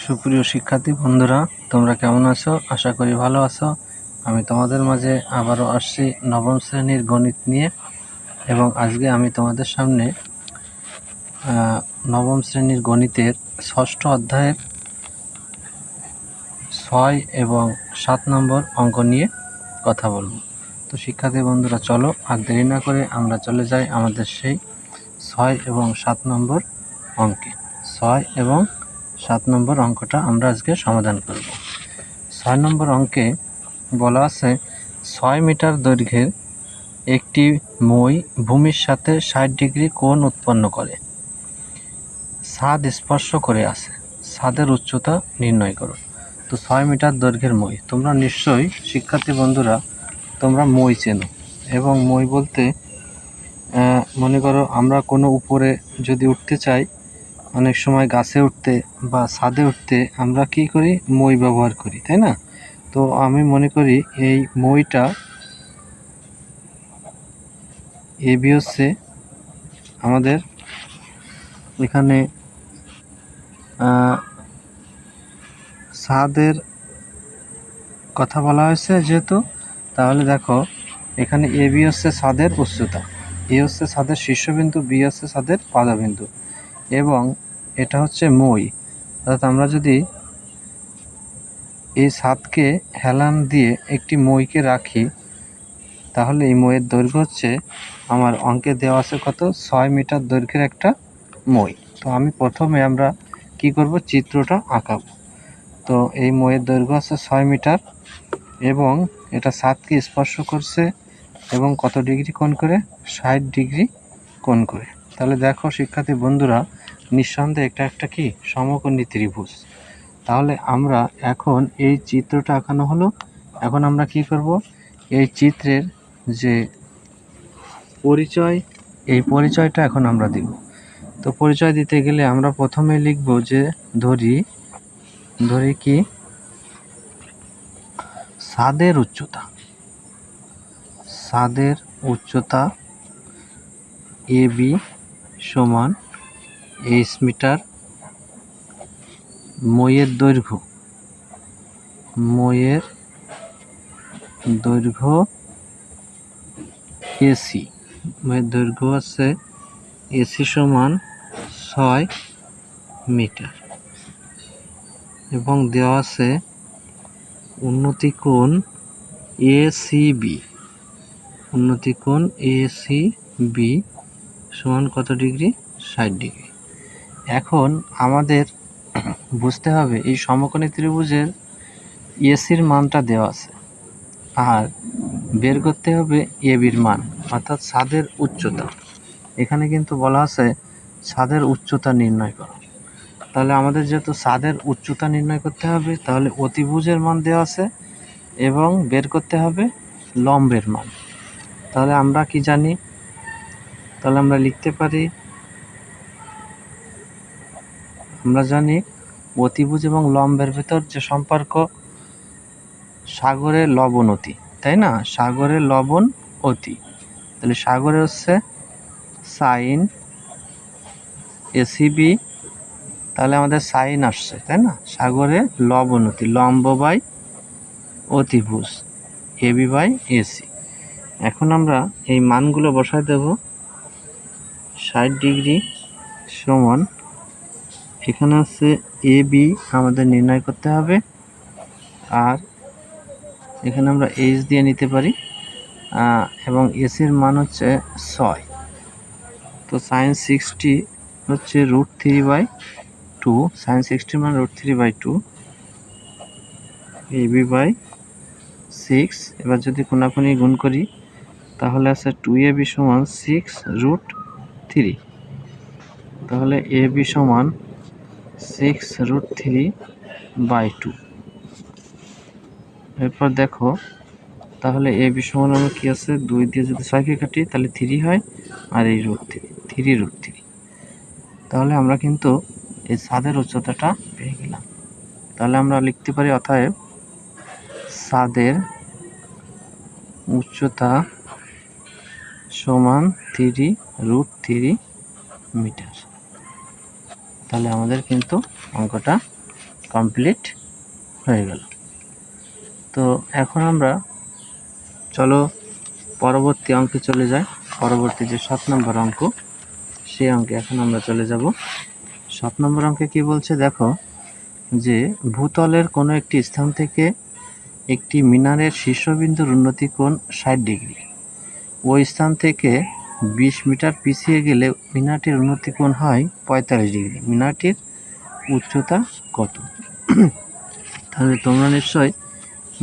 সুপ্রিয় শিক্ষার্থী বন্ধুরা, তোমরা কেমন আছো? আশা করি ভালো আছো। আমি তোমাদের মাঝে আবারও আসছি নবম শ্রেণীর গণিত নিয়ে, এবং আজকে আমি তোমাদের সামনে নবম শ্রেণীর গণিতের ষষ্ঠ অধ্যায়ের 6 এবং 7 নম্বর অঙ্ক নিয়ে কথা বলবো। তো শিক্ষার্থী বন্ধুরা, চলো আর দেরি না করে আমরা চলে যাই আমাদের সেই 6 এবং 7 নম্বর অঙ্কে। 6 এবং 7 নম্বর অঙ্কটা আমরা আজকে সমাধান করব। 6 নম্বর অঙ্কে বলা আছে 6 মিটার দৈর্ঘ্যের একটি মই ভূমির সাথে 60 ডিগ্রি কোণ উৎপন্ন করে। ছাদ স্পর্শ করে আছে, ছাদের উচ্চতা নির্ণয় করো। তো 6 মিটার দৈর্ঘ্যের মই, তোমরা নিশ্চয়ই শিক্ষার্থী বন্ধুরা তোমরা মই চেনো। এবং মই বলতে মনে করো আমরা কোনো উপরে যদি উঠতে চাই, অনেক সময় গাছে উঠতে বা ছাদে উঠতে আমরা কি করি? মই ব্যবহার করি, তাই না? তো আমি মনে করি এই মইটা এবি হচ্ছে আমাদের এখানে ছাদের কথা বলা হয়েছে যেহেতু, তাহলে দেখো এখানে এবি হচ্ছে ছাদের উচ্চতা, এ হচ্ছে ছাদের শীর্ষবিন্দু, বি হচ্ছে ছাদের পাদবিন্দু, এবং এটা হচ্ছে মই। অর্থাৎ আমরা যদি এই ছাদকে হেলান দিয়ে একটি মইকে রাখি, তাহলে এই মইয়ের দৈর্ঘ্য হচ্ছে, আমার অঙ্কে দেওয়া আছে কত? 6 মিটার দৈর্ঘ্যের একটা মই। তো আমি প্রথমে আমরা কি করব? চিত্রটা আঁকাবো। তো এই মইয়ের দৈর্ঘ্য আছে 6 মিটার, এবং এটা ছাদকে স্পর্শ করছে, এবং কত ডিগ্রি কোণ করে? 60 ডিগ্রি কোণ করে। তাহলে দেখো শিক্ষার্থী বন্ধুরা, নিঃসন্দেহে এটা একটা কি সমকোণী ত্রিভুজ। তাহলে আমরা এখন এই চিত্রটা আঁকানো হলো। এখন আমরা কি করব? এই চিত্রের যে পরিচয়, এই পরিচয়টা এখন আমরা দিব। তো পরিচয় দিতে গেলে আমরা প্রথমে লিখব যে ধরি কি ছাদের উচ্চতা এবি সমান এইচ মিটার, মইয়ের দৈর্ঘ্য এসি, মইয়ের দৈর্ঘ্য আছে এসি সমান 6 মিটার, এবং দেওয়া আছে উন্নতি কোণ এসিবি সমান কত ডিগ্রি? 60 ডিগ্রি। এখন আমাদের বুঝতে হবে এই সমকোণী ত্রিভুজের এসির মানটা দেওয়া আছে, আর বের করতে হবে এবির মান, অর্থাৎ ছাদের উচ্চতা। এখানে কিন্তু বলা আছে ছাদের উচ্চতা নির্ণয় করো। তাহলে আমাদের যেহেতু ছাদের উচ্চতা নির্ণয় করতে হবে, তাহলে অতিভুজের মান দেওয়া আছে এবং বের করতে হবে লম্বের মান। তাহলে আমরা কি জানি? তাহলে আমরা লিখতে পারি, আমরা জানি অতিভুজ এবং লম্বের ভেতর যে সম্পর্ক, সাগরের লবণ অতি, তাই না? সাগরের লবণ অতি। তাহলে সাগরে হচ্ছে সাইন এসিবি, তাহলে আমাদের সাইন আসছে, তাই না? সাগরে লবণ অতি, লম্ব বাই অতিভুজ, এবি বাই এসি। এখন আমরা এই মানগুলো বসায় দেব। 60 ডিগ্রি সমান, এখানে হচ্ছে এবি আমাদের নির্ণয় করতে হবে, আর এখানে আমরা এইচ দিয়ে নিতে পারি, এবং এসির মান হচ্ছে 6। তো সাইন 60 হচ্ছে √3/2, সাইন 60 মান √3/2, এবি বাই 6। এবার যদি কোনাকুনি গুণ করি, তাহলে আছে 2ab সমান 6√3। তাহলে ab সমান 6√3/2। এরপর দেখো, তাহলে এবি সমান আমার কি আছে? 2 দিয়ে যদি 6কে কাটি তাহলে 3 হয়, আর এই √3। তাহলে আমরা কিন্তু এই ছাদের উচ্চতাটা পেয়ে গেলাম। তাহলে আমরা লিখতে পারি, অতএব ছাদের উচ্চতা সমান 3√3 মিটার। তাহলে আমাদের কিন্তু অঙ্কটা কমপ্লিট হয়ে গেল। তো এখন আমরা চলো পরবর্তী অঙ্কে চলে যাই। পরবর্তী যে 7 নম্বর অঙ্ক, সেই অঙ্কে এখন আমরা চলে যাব। 7 নম্বর অঙ্কে কি বলছে দেখো, যে ভূতলের কোনো একটি স্থান থেকে একটি মিনারের শীর্ষবিন্দুর উন্নতি কোণ 60 ডিগ্রি। ওই স্থান থেকে 20 মিটার পিছিয়ে গেলে মিনারটির উন্নতি কোণ হয় 45 ডিগ্রি। মিনারটির উচ্চতা কত? তাহলে তোমরা নিশ্চয়ই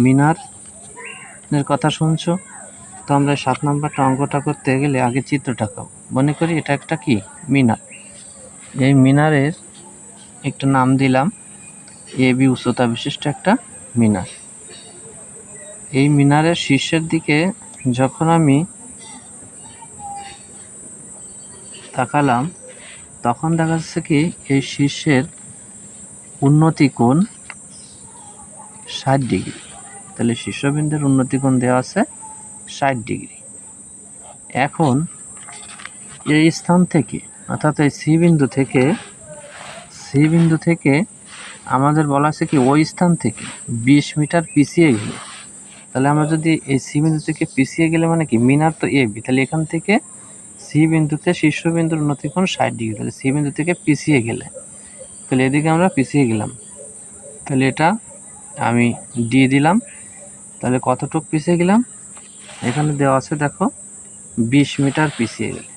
মিনারের কথা শুনছো। তো আমরা 7 নম্বরটা অঙ্কটা করতে গেলে আগে চিত্রটা আঁকাবো। মনে করি এটা একটা কি মিনার। এই মিনারের একটা নাম দিলাম AB উচ্চতা বিশিষ্ট একটা মিনার। এই মিনারের শীর্ষের দিকে যখন আমি তাকালাম, তখন দেখা যাচ্ছে কি এই শীর্ষের উন্নতি কোণ 60 ডিগ্রি। তাহলে শীর্ষবিন্দুর উন্নতি কোণ দেওয়া আছে 60 ডিগ্রি। এখন এই স্থান থেকে, অর্থাৎ এই সি বিন্দু থেকে আমাদের বলা আছে কি ওই স্থান থেকে 20 মিটার পিছিয়ে গেলে, তাহলে আমরা যদি এই সি বিন্দু থেকে পিছিয়ে গেলে মানে কি মিনার তো AB, তাহলে এখান থেকে সি বিন্দুতে শীর্ষবিন্দুর উন্নতি কোণ 60 ডিগ্রি। তাহলে সি বিন্দু থেকে পিছিয়ে গেলে, তাহলে এদিকে আমরা পিছিয়ে গেলাম, তাহলে এটা আমি D দিলাম। তাহলে কতটুকু পিছিয়ে গেলাম, এখানে দেওয়া আছে দেখো 20 মিটার পিছিয়ে গেলে,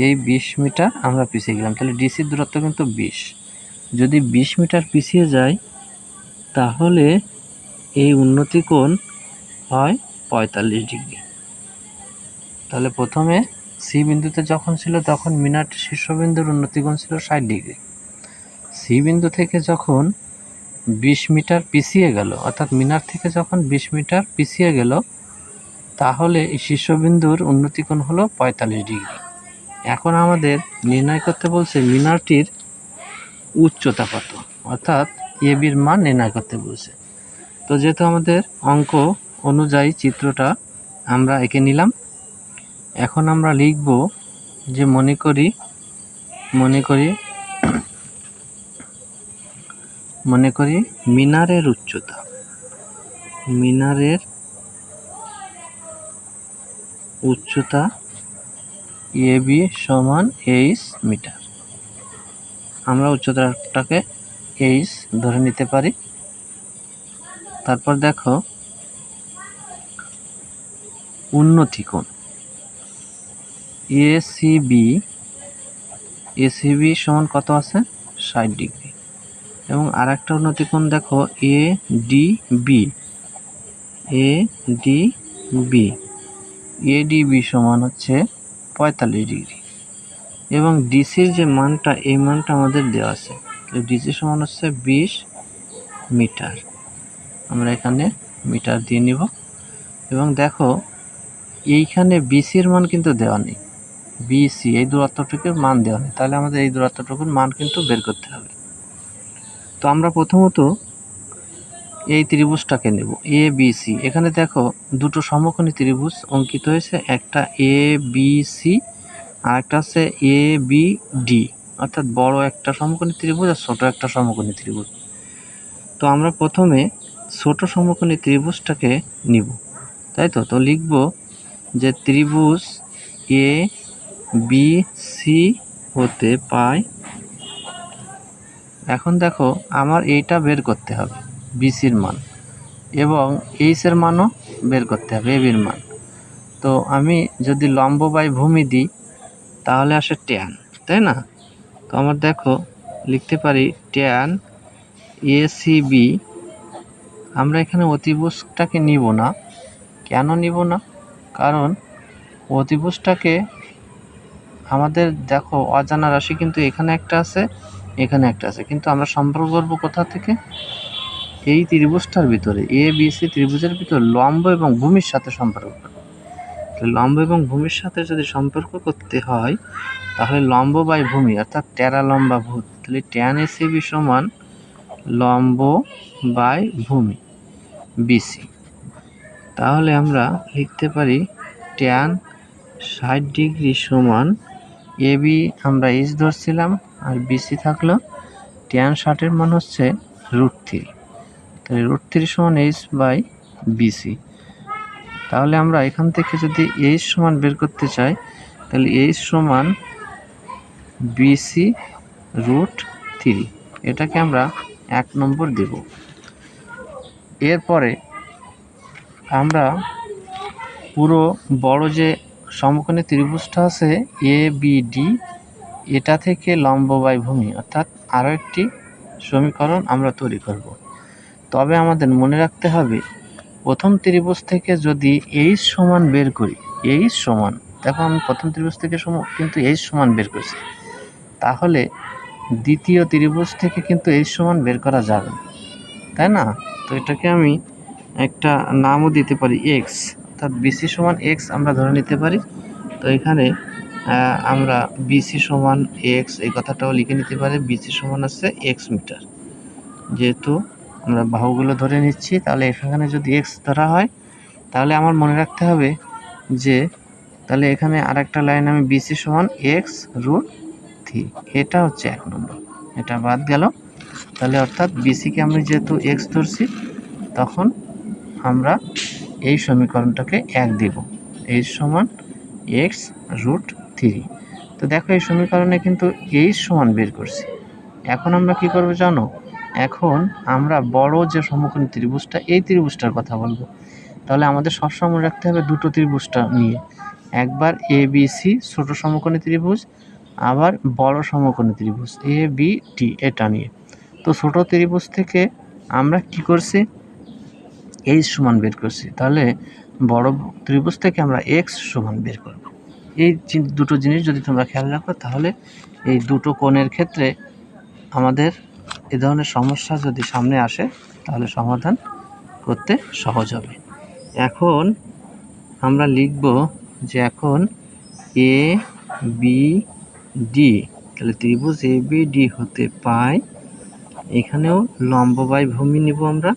এই 20 মিটার আমরা পিছিয়ে গেলাম। তাহলে ডিসির দূরত্ব কিন্তু 20। যদি 20 মিটার পিছিয়ে যায় তাহলে এই উন্নতি কোণ হয় 45 ডিগ্রি। তাহলে প্রথমে সি বিন্দুতে যখন ছিল তখন মিনারটির শীর্ষবিন্দুর উন্নতি কোণ ছিল 60 ডিগ্রি। সি বিন্দু থেকে যখন 20 মিটার পিছিয়ে গেল, অর্থাৎ মিনার থেকে যখন 20 মিটার পিছিয়ে গেল, তাহলে এই শীর্ষবিন্দুর উন্নতি কোণ হলো 45 ডিগ্রি। এখন আমাদের নির্ণয় করতে বলছে মিনারটির উচ্চতা কত, অর্থাৎ ABর মান নির্ণয় করতে বলছে। তো যেহেতু আমাদের অঙ্ক অনুযায়ী চিত্রটা আমরা এঁকে নিলাম, এখন আমরা লিখব যে মনে করি মিনারের উচ্চতা AB সমান H মিটার। আমরা উচ্চতাটাকে H ধরে নিতে পারি। তারপর দেখো উন্নতি কোণ ACB সমান কত আছে 60 ডিগ্রি। এবং আর একটা উন্নতি কোণ দেখো ADB সমান হচ্ছে 45 ডিগ্রি। এবং ডিসির যে মানটা, এই মানটা আমাদের দেওয়া আছে, ডিসি সমান হচ্ছে 20 মিটার। আমরা এখানে মিটার দিয়ে নিব। এবং দেখো এইখানে বিসির মান কিন্তু দেওয়া নেই, বিসি এই দূরত্বটুকুর মান দেওয়া নেই, তাহলে আমাদের এই দূরত্বটুকুর মান কিন্তু বের করতে হবে। তো আমরা প্রথমত এই ত্রিভুজটাকে নেব ABC। এখানে দেখো দুটো সমকোণী ত্রিভুজ অঙ্কিত হয়েছে, একটা ABC আর একটা আছে ABD, অর্থাৎ বড় একটা সমকোণী ত্রিভুজ আর ছোট একটা সমকোণী ত্রিভুজ। তো আমরা প্রথমে ছোট সমকোণী ত্রিভুজটাকে নিব, তাই তো। তো লিখব যে ত্রিভুজ ABC হতে পাই। এখন দেখো আমার এইটা বের করতে হবে বিসির মান, এবং এইচের মানও বের করতে হবে এবির মান। তো আমি যদি লম্ব বাই ভূমি দিই তাহলে আসে ট্যান, তাই না। তো আমার দেখো লিখতে পারি ট্যান ACB। আমরা এখানে অতিভুজটাকে নিব না। কেন নিব না? কারণ অতিভুজটাকে আমাদের দেখো অজানা রাশি কিন্তু এখানে একটা আছে, এখানে একটা আছে, কিন্তু আমরা সম্পর্ক করব কোথা থেকে, এই ত্রিভুজটার ভিতরে ABC ত্রিভুজের ভিতর লম্ব এবং ভূমির সাথে সম্পর্ক করব। লম্ব এবং ভূমির সাথে যদি সম্পর্ক করতে হয় তাহলে লম্ব বাই ভূমি, অর্থাৎ টেরা লম্বা ভূত, তাহলে ট্যান ACB সমান লম্ব বাই ভূমি BC। তাহলে আমরা লিখতে পারি ট্যান 60 ডিগ্রি সমান AB আমরা H ধরছিলাম আর BC থাকলো ট্যান 60 এর মান হচ্ছে √3। তাহলে √3 সমান এইচ বাই বিসি। তাহলে আমরা এখান থেকে যদি এইচ সমান বের করতে চাই তাহলে এইচ সমান বিসি √3, এটাকে আমরা 1 নম্বর দেব। এরপরে আমরা পুরো বড় যে সমকোণী ত্রিভুজটা আছে এবিডি, এটা থেকে লম্ব বাই ভূমি অর্থাৎ আরও একটি সমীকরণ আমরা তৈরি করব। তবে আমাদের মনে রাখতে হবে প্রথম ত্রিভুজ থেকে যদি এইচ সমান বের করি, এইচ সমান, দেখো আমি প্রথম ত্রিভুজ থেকে কিন্তু এইচ সমান বের করছি, তাহলে দ্বিতীয় ত্রিভুজ থেকে কিন্তু এইচ সমান বের করা যাবে, তাই না? তো এটাকে আমি একটা নামও দিতে পারি এক্স, অর্থাৎ বিসি সমান এক্স আমরা ধরে নিতে পারি। তো এখানে আমরা বিসি সমান এক্স এই কথাটাও লিখে নিতে পারি। বিসি সমান হচ্ছে এক্স মিটার, যেহেতু আমরা বাহুগুলো ধরে নিচ্ছি, তাহলে এখানে যদি এক্স ধরা হয় তাহলে আমার মনে রাখতে হবে যে তাহলে এখানে আরেকটা লাইন আমি বিসি সমান এক্স √3, এটা হচ্ছে 1 নম্বর, এটা বাদ গেল। তাহলে অর্থাৎ বিসিকে আমি যেহেতু এক্স ধরছি তখন আমরা এই সমীকরণটাকে 1 দেব, এইচ সমান এক্স √3। তো দেখো এই সমীকরণে কিন্তু এইচ সমান বের করছি। এখন আমরা কি করব জানো? এখন আমরা বড় যে সমকোণী ত্রিভুজটা, এই ত্রিভুজটার কথা বলবো। তাহলে আমাদের সবসময় মনে রাখতে হবে দুটো ত্রিভুজটা নিয়ে, একবার এ বি সি ছোট সমকোণী ত্রিভুজ, আবার বড় সমকোণী ত্রিভুজ এ বি ডি, এটা নিয়ে। তো ছোট ত্রিভুজ থেকে আমরা কি করছি? এইচ সমান বের করছি। তাহলে বড় ত্রিভুজ থেকে আমরা এক্স সমান বের করব। এই দুটো জিনিস যদি তোমরা খেয়াল রাখো তাহলে এই দুটো কোণের ক্ষেত্রে আমাদের এ ধরনের সমস্যা যদি সামনে আসে তাহলে সমাধান করতে সহজ হবে। এখন আমরা লিখব যে এখন এ বি ডি, তাহলে ত্রিভুজ এ বি ডি হতে পাই, এখানেও লম্ব বাই ভূমি নিব আমরা।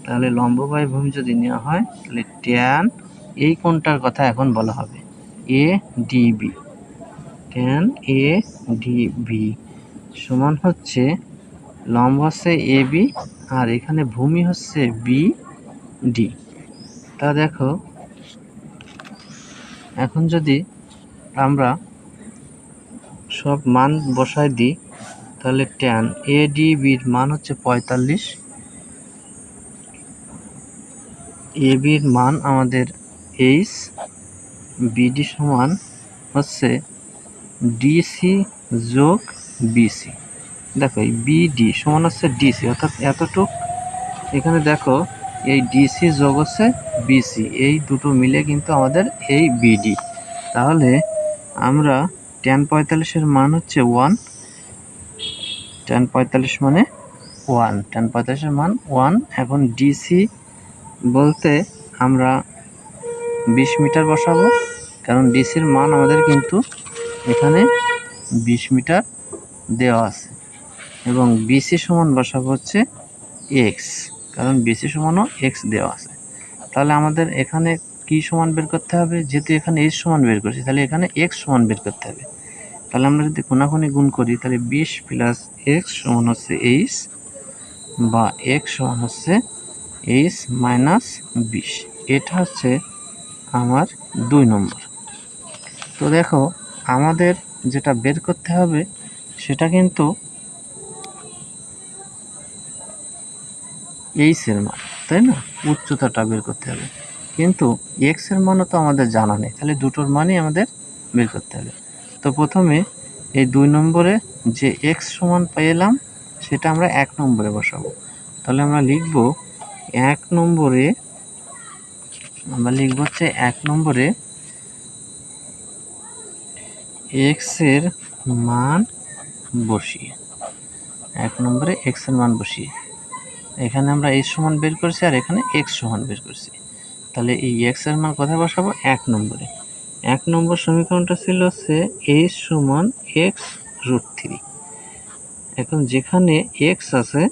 তাহলে লম্ব বাই ভূমি যদি নেওয়া হয় তাহলে ট্যান এই কোণটার কথা এখন বলা হবে এ ডিবি, ট্যান এ ডিবি সমান হচ্ছে লম্ব হচ্ছে এ বি আর এখানে ভূমি হচ্ছে বি ডি। তা দেখো এখন যদি আমরা সব মান বসায় দিই তাহলে ট্যান এ ডিবির মান হচ্ছে 45, এ বির মান আমাদের এইচ, বিডি সমান হচ্ছে ডিসি যোগ বিসি। দেখো এই বিডি সমান হচ্ছে ডিসি, অর্থাৎ এতটুক। এখানে দেখো এই ডিসি যোগ হচ্ছে বিসি, এই দুটো মিলে কিন্তু আমাদের এই বিডি। তাহলে আমরা ট্যান 45-এর মান হচ্ছে 1, ট্যান 45 মানে 1, ট্যান 45-এর মান 1। এখন ডিসি বলতে আমরা 20 মিটার বসাবো, কারণ ডিসির মান আমাদের কিন্তু এখানে 20 মিটার দেওয়া আছে। এবং বিসি সমান বসাবো হচ্ছে এক্স, কারণ বিসি সমানও এক্স দেওয়া আছে। তাহলে আমাদের এখানে কি সমান বের করতে হবে? যেহেতু এখানে এইচ সমান বের করছি তাহলে এখানে এক্স সমান বের করতে হবে। তাহলে আমরা যদি কোনাকুনি গুণ করি তাহলে 20 প্লাস এক্স সমান হচ্ছে এইচ, বা এক্স সমান হচ্ছে এইচ মাইনাস 20। এটা হচ্ছে আমার 2 নম্বর। তো দেখো আমাদের যেটা বের করতে হবে সেটা কিন্তু এইচ এর মান, তাই না? উচ্চতাটা বের করতে হবে, কিন্তু এক্স এর মানও তো আমাদের জানা নেই, তাহলে দুটোর মানই আমাদের বের করতে হবে। তো প্রথমে এই 2 নম্বরে যে এক্স সমান পেলাম সেটা আমরা 1 নম্বরে বসাবো। তাহলে আমরা লিখব 1 নম্বরে, আমরা লিখব হচ্ছে 1 নম্বরে এক্স এর মান বসিয়ে, 1 নম্বরে এক্স এর মান বসিয়ে এখানে আমরা এইচ সমান বের করছি আর এখানে এক্স সমান বের করছি। তাহলে এই এক্স এর মান কোথায় বসাবো? 1 নম্বরে। 1 নম্বর সমীকরণটা ছিল হচ্ছে এইচ সমান এক্স √3। এখন যেখানে এক্স আছে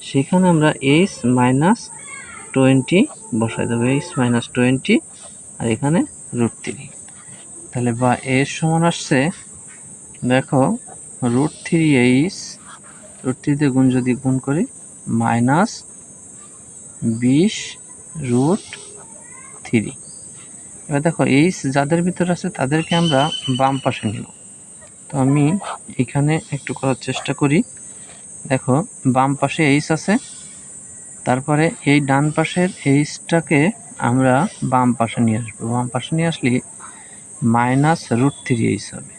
সেখানে আমরা এইচ মাইনাস 20 বসাই দেবো, এইচ মাইনাস 20 আর এখানে √3। তাহলে বা এর সমান আসছে দেখো √3 এইচ, √3 দিয়ে যদি গুণ করি মাইনাস 20√3। এবার দেখো এইচ যাদের ভিতরে আছে তাদেরকে আমরা বাম পাশে নিব। তো আমি এখানে একটু করার চেষ্টা করি। দেখো বাম পাশে এইচ আছে, তারপরে এই ডান পাশের এইচটাকে আমরা বাম পাশে নিয়ে আসবো। বাম পাশে নিয়ে আসলে -√3h হবে,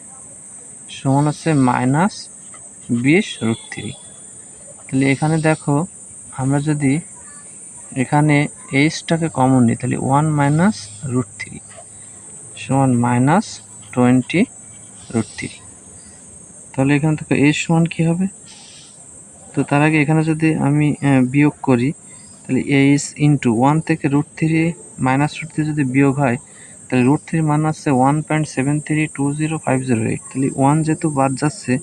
সমান হচ্ছে -20√3। তাহলে এখানে দেখো আমরা যদি এখানে এইচটাকে কমন নিই তাহলে 1 - √3 সমান -20√3। তাহলে এখান থেকে এইচ সমান কী হবে? তো তার আগে এখানে যদি আমি বিয়োগ করি তাহলে এইচ ইন্টু 1 থেকে √3 -√3 যদি বিয়োগ হয় তাহলে √3 মান আসছে 1.73205008। তাহলে 1 যেহেতু বাদ যাচ্ছে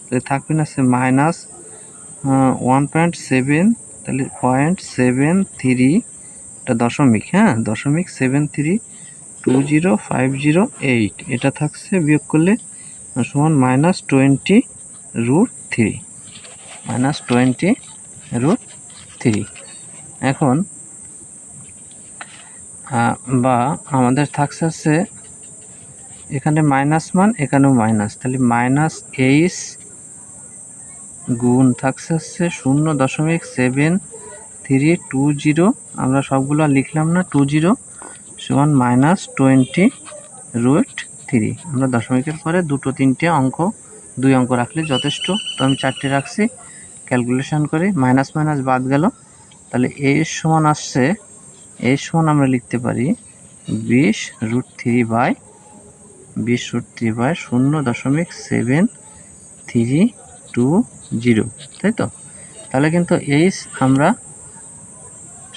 তাহলে থাকবে না, আছে -1.7, তাহলে 0.73 এটা দশমিক, হ্যাঁ দশমিক 7320508 এটা থাকছে, বিয়োগ করলে সমান -20√3 এখন বা আমাদের থাকছে হচ্ছে এখানে মাইনাস মান, এখানেও মাইনাস, তাহলে -8 গুণ থাকছে হচ্ছে 0.7320, আমরা সবগুলো লিখলাম না, 20 সমান -20√3। আমরা দশমিকের পরে দুটো তিনটে অঙ্ক, 2 অঙ্ক রাখলে যথেষ্ট। তো আমি 4টে রাখছি, ক্যালকুলেশন করে মাইনাস মাইনাস বাদ গেল। তাহলে এর সমান আসছে, এর সমান আমরা লিখতে পারি 20√3/0.7320, তাই তো? তাহলে কিন্তু এইচ আমরা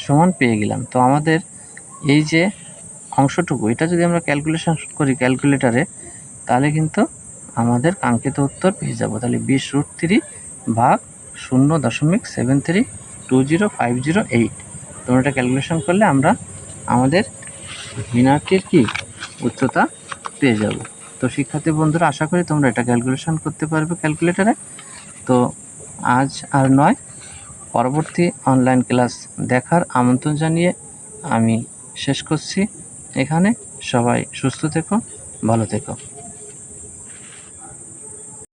সমান পেয়ে গেলাম। তো আমাদের এই যে অংশটুকু, এটা যদি আমরা ক্যালকুলেশন করি ক্যালকুলেটারে, তাহলে কিন্তু আমাদের কাঙ্ক্ষিত উত্তর পেয়ে যাব। তাহলে 20√3/0.73205008, তোমরা এটা ক্যালকুলেশন করলে আমরা আমাদের মিনারটির কি উচ্চতা পেয়ে যাব। তো শিক্ষার্থী বন্ধুরা, আশা করি তোমরা এটা ক্যালকুলেশন করতে পারবে ক্যালকুলেটারে। তো আজ আর নয়, পরবর্তী অনলাইন ক্লাস দেখার আমন্ত্রণ জানিয়ে আমি শেষ করছি এখানে। সবাই সুস্থ থেকো, ভালো থেকো।